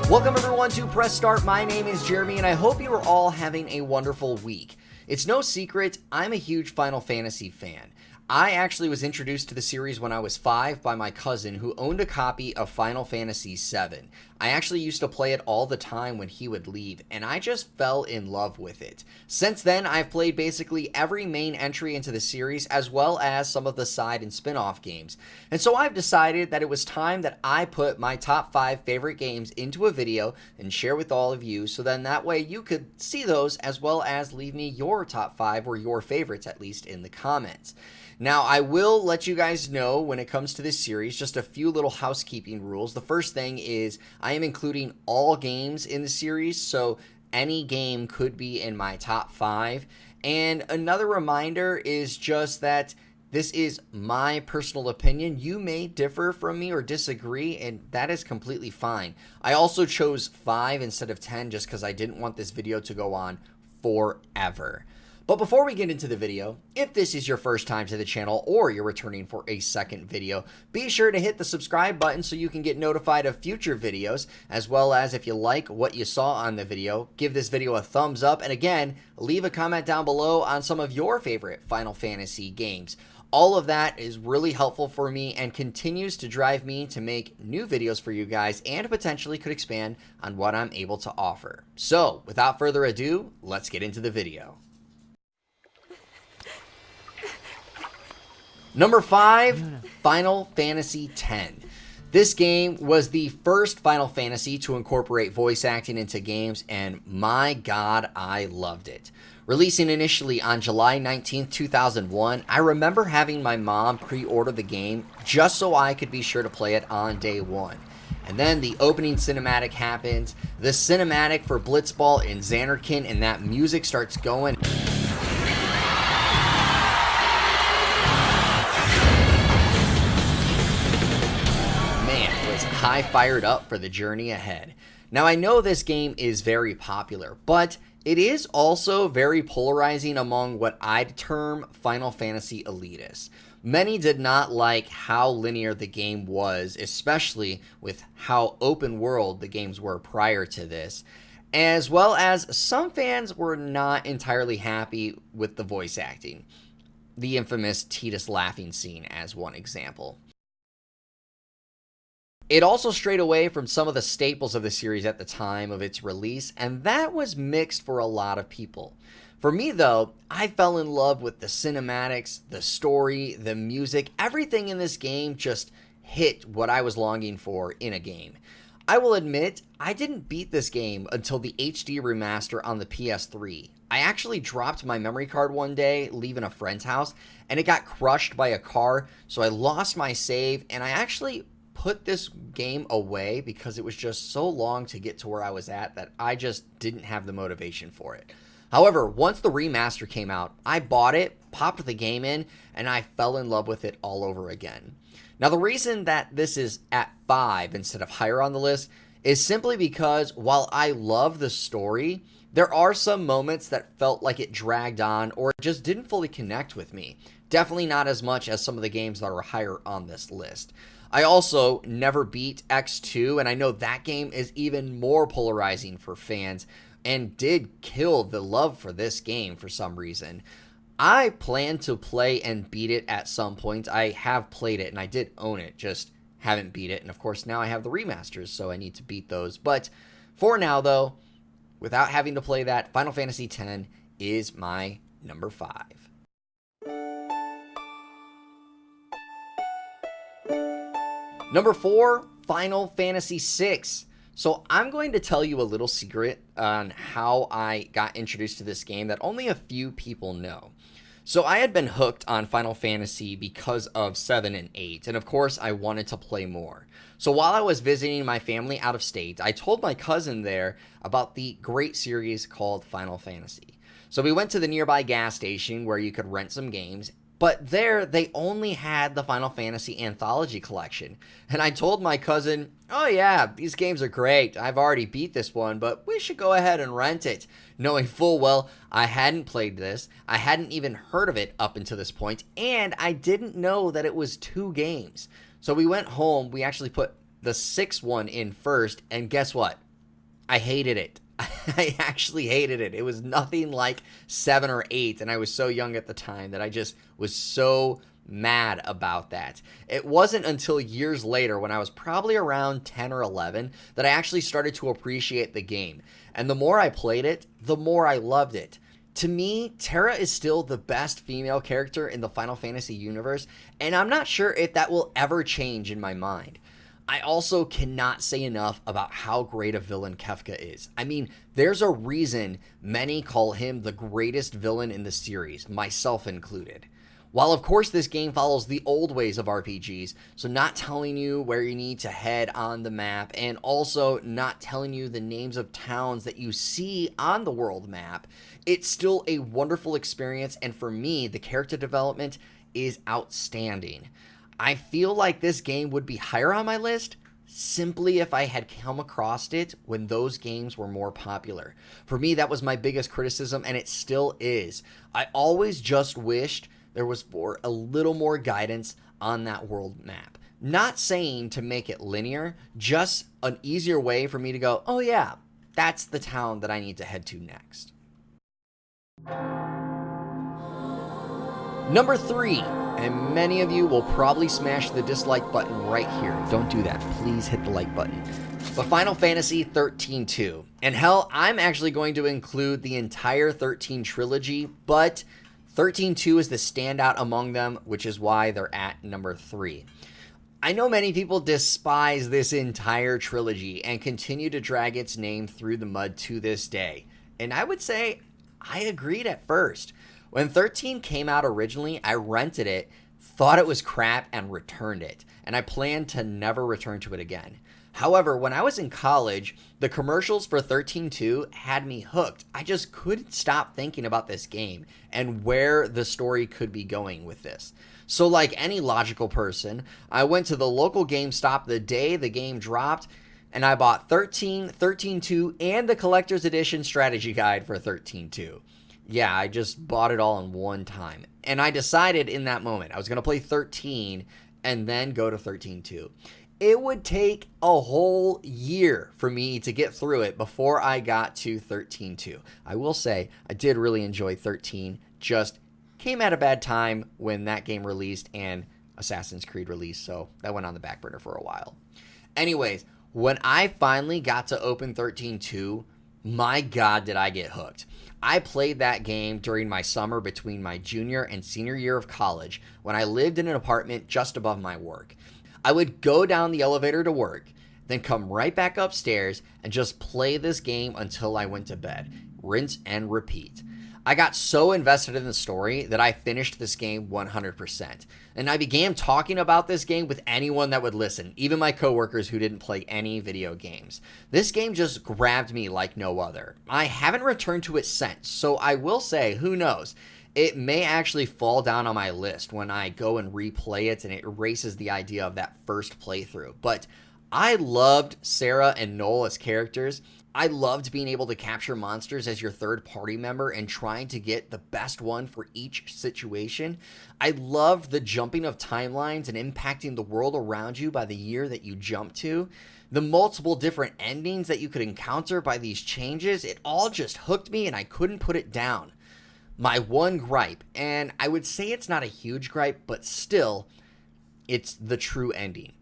Welcome everyone to Press Start. My name is Jeremy and I hope you are all having a wonderful week. It's no secret, I'm a huge Final Fantasy fan. I actually was introduced to the series when I was 5 by my cousin who owned a copy of Final Fantasy VII. I actually used to play it all the time when he would leave, and I just fell in love with it. Since then, I've played basically every main entry into the series, as well as some of the side and spin-off games. And so I've decided that it was time that I put my top 5 favorite games into a video and share with all of you, so then that way you could see those, as well as leave me your top 5 or your favorites at least in the comments. Now, I will let you guys know when it comes to this series, just a few little housekeeping rules. The first thing is I am including all games in the series, so any game could be in my top 5. And another reminder is just that this is my personal opinion. You may differ from me or disagree, and that is completely fine. I also chose 5 instead of 10 just because I didn't want this video to go on forever. But before we get into the video, if this is your first time to the channel or you're returning for a second video, be sure to hit the subscribe button so you can get notified of future videos, as well as if you like what you saw on the video, give this video a thumbs up, and again, leave a comment down below on some of your favorite Final Fantasy games. All of that is really helpful for me and continues to drive me to make new videos for you guys and potentially could expand on what I'm able to offer. So, without further ado, let's get into the video. Number 5, Final Fantasy X. This game was the first Final Fantasy to incorporate voice acting into games, and my god, I loved it. Releasing initially on July 19th, 2001, I remember having my mom pre-order the game just so I could be sure to play it on day one. And then the opening cinematic happens, the cinematic for Blitzball and Xanarkin, and that music starts going. I fired up for the journey ahead. Now I know this game is very popular, but it is also very polarizing among what I'd term Final Fantasy elitists. Many did not like how linear the game was, especially with how open world the games were prior to this, as well as some fans were not entirely happy with the voice acting. The infamous Tidus laughing scene as one example. It also strayed away from some of the staples of the series at the time of its release, and that was mixed for a lot of people. For me though, I fell in love with the cinematics, the story, the music, everything in this game just hit what I was longing for in a game. I will admit, I didn't beat this game until the HD remaster on the PS3. I actually dropped my memory card one day, leaving a friend's house, and it got crushed by a car, so I lost my save, and I actually put this game away because it was just so long to get to where I was at that I just didn't have the motivation for it. However, once the remaster came out, I bought it, popped the game in, and I fell in love with it all over again. Now the reason that this is at 5 instead of higher on the list is simply because while I love the story, there are some moments that felt like it dragged on or just didn't fully connect with me. Definitely not as much as some of the games that are higher on this list. I also never beat X2, and I know that game is even more polarizing for fans and did kill the love for this game for some reason. I plan to play and beat it at some point. I have played it and I did own it, just haven't beat it. And of course now I have the remasters, so I need to beat those. But for now though, without having to play that, Final Fantasy X is my number 5. Number 4, Final Fantasy VI. So I'm going to tell you a little secret on how I got introduced to this game that only a few people know. So I had been hooked on Final Fantasy because of 7 and 8, and of course I wanted to play more. So while I was visiting my family out of state, I told my cousin there about the great series called Final Fantasy. So we went to the nearby gas station where you could rent some games, but there they only had the Final Fantasy Anthology Collection. And I told my cousin, oh yeah, these games are great. I've already beat this one, but we should go ahead and rent it. Knowing full well I hadn't played this, I hadn't even heard of it up until this point, and I didn't know that it was 2 games. So we went home, we actually put the 6th one in first, and guess what? I hated it. I actually hated it. It was nothing like 7 or 8, and I was so young at the time that I just was so mad about that. It wasn't until years later, when I was probably around 10 or 11, that I actually started to appreciate the game. And the more I played it, the more I loved it. To me, Terra is still the best female character in the Final Fantasy universe, and I'm not sure if that will ever change in my mind. I also cannot say enough about how great a villain Kefka is. I mean, there's a reason many call him the greatest villain in the series, myself included. While of course this game follows the old ways of RPGs, so not telling you where you need to head on the map, and also not telling you the names of towns that you see on the world map, it's still a wonderful experience, and for me, the character development is outstanding. I feel like this game would be higher on my list simply if I had come across it when those games were more popular. For me, that was my biggest criticism, and it still is. I always just wished there was for a little more guidance on that world map. Not saying to make it linear, just an easier way for me to go, oh yeah, that's the town that I need to head to next. Number 3, and many of you will probably smash the dislike button right here. Don't do that. Please hit the like button. But Final Fantasy 13-2. And hell, I'm actually going to include the entire 13 trilogy, but 13-2 is the standout among them, which is why they're at number 3. I know many people despise this entire trilogy and continue to drag its name through the mud to this day. And I would say I agreed at first. When 13 came out originally, I rented it, thought it was crap, and returned it. And I planned to never return to it again. However, when I was in college, the commercials for 13-2 had me hooked. I just couldn't stop thinking about this game and where the story could be going with this. So like any logical person, I went to the local GameStop the day the game dropped, and I bought 13, 13-2, and the collector's edition strategy guide for 13-2. Yeah, I just bought it all in one time. And I decided in that moment I was going to play 13 and then go to 13-2. It would take a whole year for me to get through it before I got to 13-2. I will say I did really enjoy 13, just came at a bad time when that game released and Assassin's Creed released, so that went on the back burner for a while. Anyways, when I finally got to open 13-2, my God, did I get hooked. I played that game during my summer between my junior and senior year of college when I lived in an apartment just above my work. I would go down the elevator to work, then come right back upstairs and just play this game until I went to bed. Rinse and repeat. I got so invested in the story that I finished this game 100%. And I began talking about this game with anyone that would listen, even my coworkers who didn't play any video games. This game just grabbed me like no other. I haven't returned to it since, so I will say, who knows? It may actually fall down on my list when I go and replay it and it erases the idea of that first playthrough. But I loved Sarah and Noel as characters. I loved being able to capture monsters as your third party member and trying to get the best one for each situation. I loved the jumping of timelines and impacting the world around you by the year that you jump to. The multiple different endings that you could encounter by these changes, it all just hooked me and I couldn't put it down. My one gripe, and I would say it's not a huge gripe, but still, it's the true ending.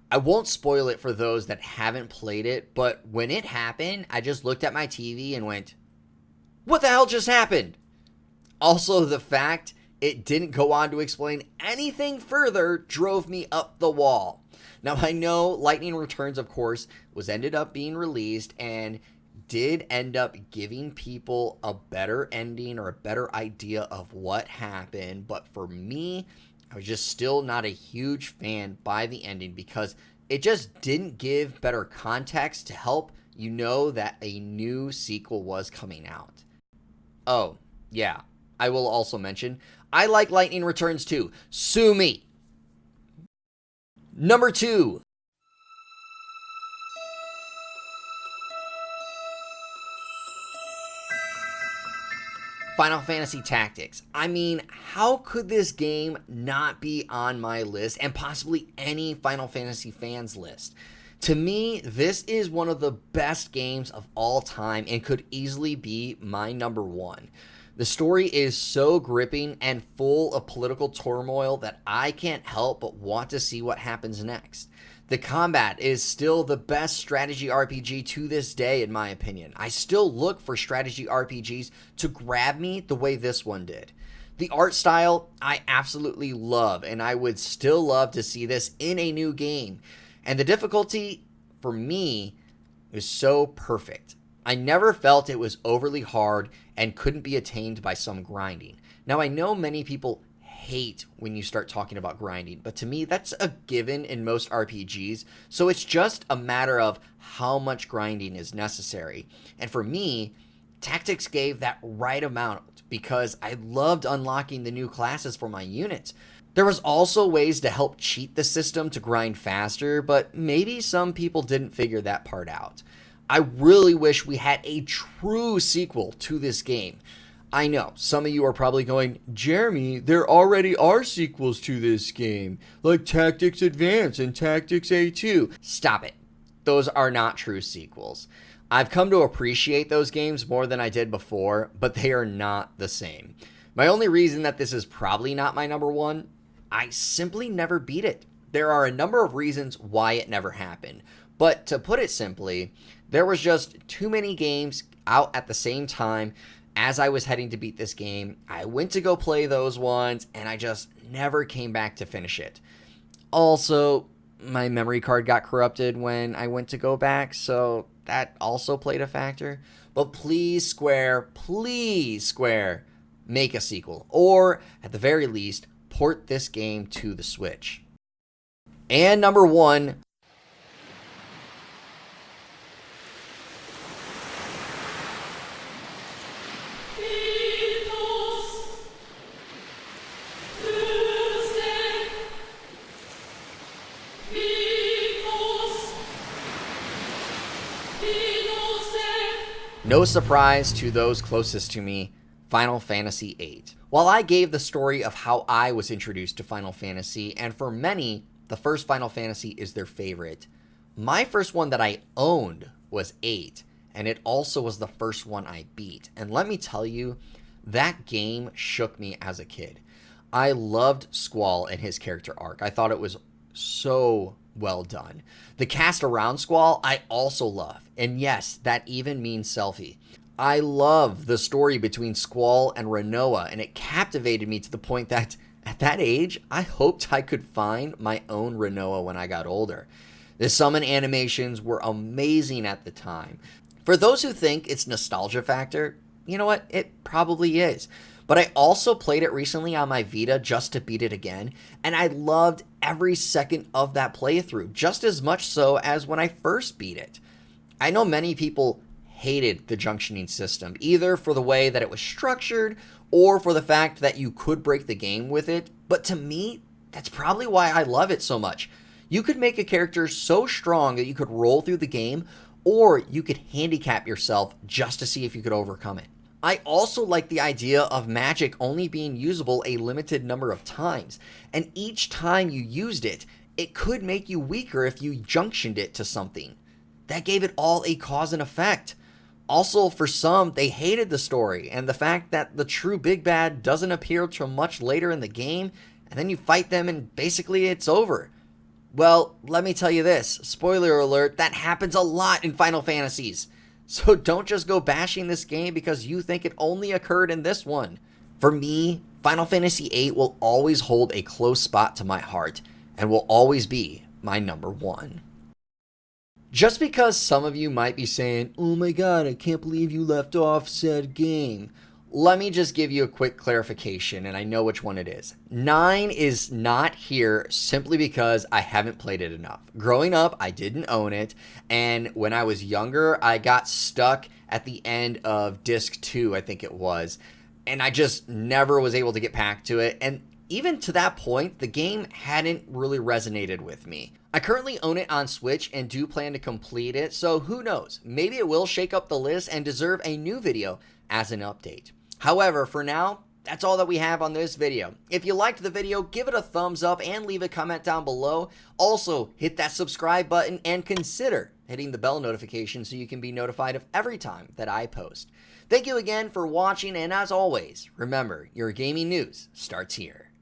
I won't spoil it for those that haven't played it, but when it happened, I just looked at my TV and went, what the hell just happened? Also, the fact it didn't go on to explain anything further drove me up the wall. Now, I know Lightning Returns, of course, was ended up being released and did end up giving people a better ending or a better idea of what happened, but for me, I was just still not a huge fan by the ending because it just didn't give better context to help you know that a new sequel was coming out. Oh, yeah, I will also mention, I like Lightning Returns too. Sue me! Number 2. Final Fantasy Tactics. I mean, how could this game not be on my list and possibly any Final Fantasy fans list? To me, this is one of the best games of all time and could easily be my number one. The story is so gripping and full of political turmoil that I can't help but want to see what happens next. The combat is still the best strategy RPG to this day, in my opinion. I still look for strategy RPGs to grab me the way this one did. The art style, I absolutely love, and I would still love to see this in a new game. And the difficulty, for me, is so perfect. I never felt it was overly hard and couldn't be attained by some grinding. Now, I know many people hate when you start talking about grinding, but to me, that's a given in most RPGs, so it's just a matter of how much grinding is necessary. And for me, Tactics gave that right amount because I loved unlocking the new classes for my units. There was also ways to help cheat the system to grind faster, but maybe some people didn't figure that part out. I really wish we had a true sequel to this game. I know, some of you are probably going, Jeremy, there already are sequels to this game, like Tactics Advance and Tactics A2. Stop it. Those are not true sequels. I've come to appreciate those games more than I did before, but they are not the same. My only reason that this is probably not my number one, I simply never beat it. There are a number of reasons why it never happened, but to put it simply, there was just too many games out at the same time. As I was heading to beat this game, I went to go play those ones, and I just never came back to finish it. Also, my memory card got corrupted when I went to go back, so that also played a factor. But please, Square, make a sequel. Or, at the very least, port this game to the Switch. And number one, no surprise to those closest to me, Final Fantasy VIII. While I gave the story of how I was introduced to Final Fantasy, and for many, the first Final Fantasy is their favorite, my first one that I owned was 8, and it also was the first one I beat. And let me tell you, that game shook me as a kid. I loved Squall and his character arc. I thought it was so well done. The cast around Squall, I also love. And yes, that even means Selphie. I love the story between Squall and Rinoa, and it captivated me to the point that at that age, I hoped I could find my own Rinoa when I got older. The summon animations were amazing at the time. For those who think it's nostalgia factor, you know what? It probably is. But I also played it recently on my Vita just to beat it again, and I loved every second of that playthrough, just as much so as when I first beat it. I know many people hated the junctioning system, either for the way that it was structured or for the fact that you could break the game with it, but to me, that's probably why I love it so much. You could make a character so strong that you could roll through the game, or you could handicap yourself just to see if you could overcome it. I also like the idea of magic only being usable a limited number of times, and each time you used it, it could make you weaker if you junctioned it to something. That gave it all a cause and effect. Also, for some, they hated the story and the fact that the true big bad doesn't appear till much later in the game, and then you fight them and basically it's over. Well, let me tell you this, spoiler alert, that happens a lot in Final Fantasies. So don't just go bashing this game because you think it only occurred in this one. For me, Final Fantasy VIII will always hold a close spot to my heart and will always be my number one. Just because some of you might be saying, oh my god, I can't believe you left off said game. Let me just give you a quick clarification, and I know which one it is. 9 is not here simply because I haven't played it enough. Growing up, I didn't own it, and when I was younger, I got stuck at the end of Disc 2, I think it was, and I just never was able to get back to it, and even to that point, the game hadn't really resonated with me. I currently own it on Switch and do plan to complete it, so who knows, maybe it will shake up the list and deserve a new video as an update. However, for now, That's all that we have on this video. If you liked the video, give it a thumbs up and leave a comment down below. Also, hit that subscribe button and consider hitting the bell notification so you can be notified of every time that I post. Thank you again for watching, and as always, remember, your gaming news starts here.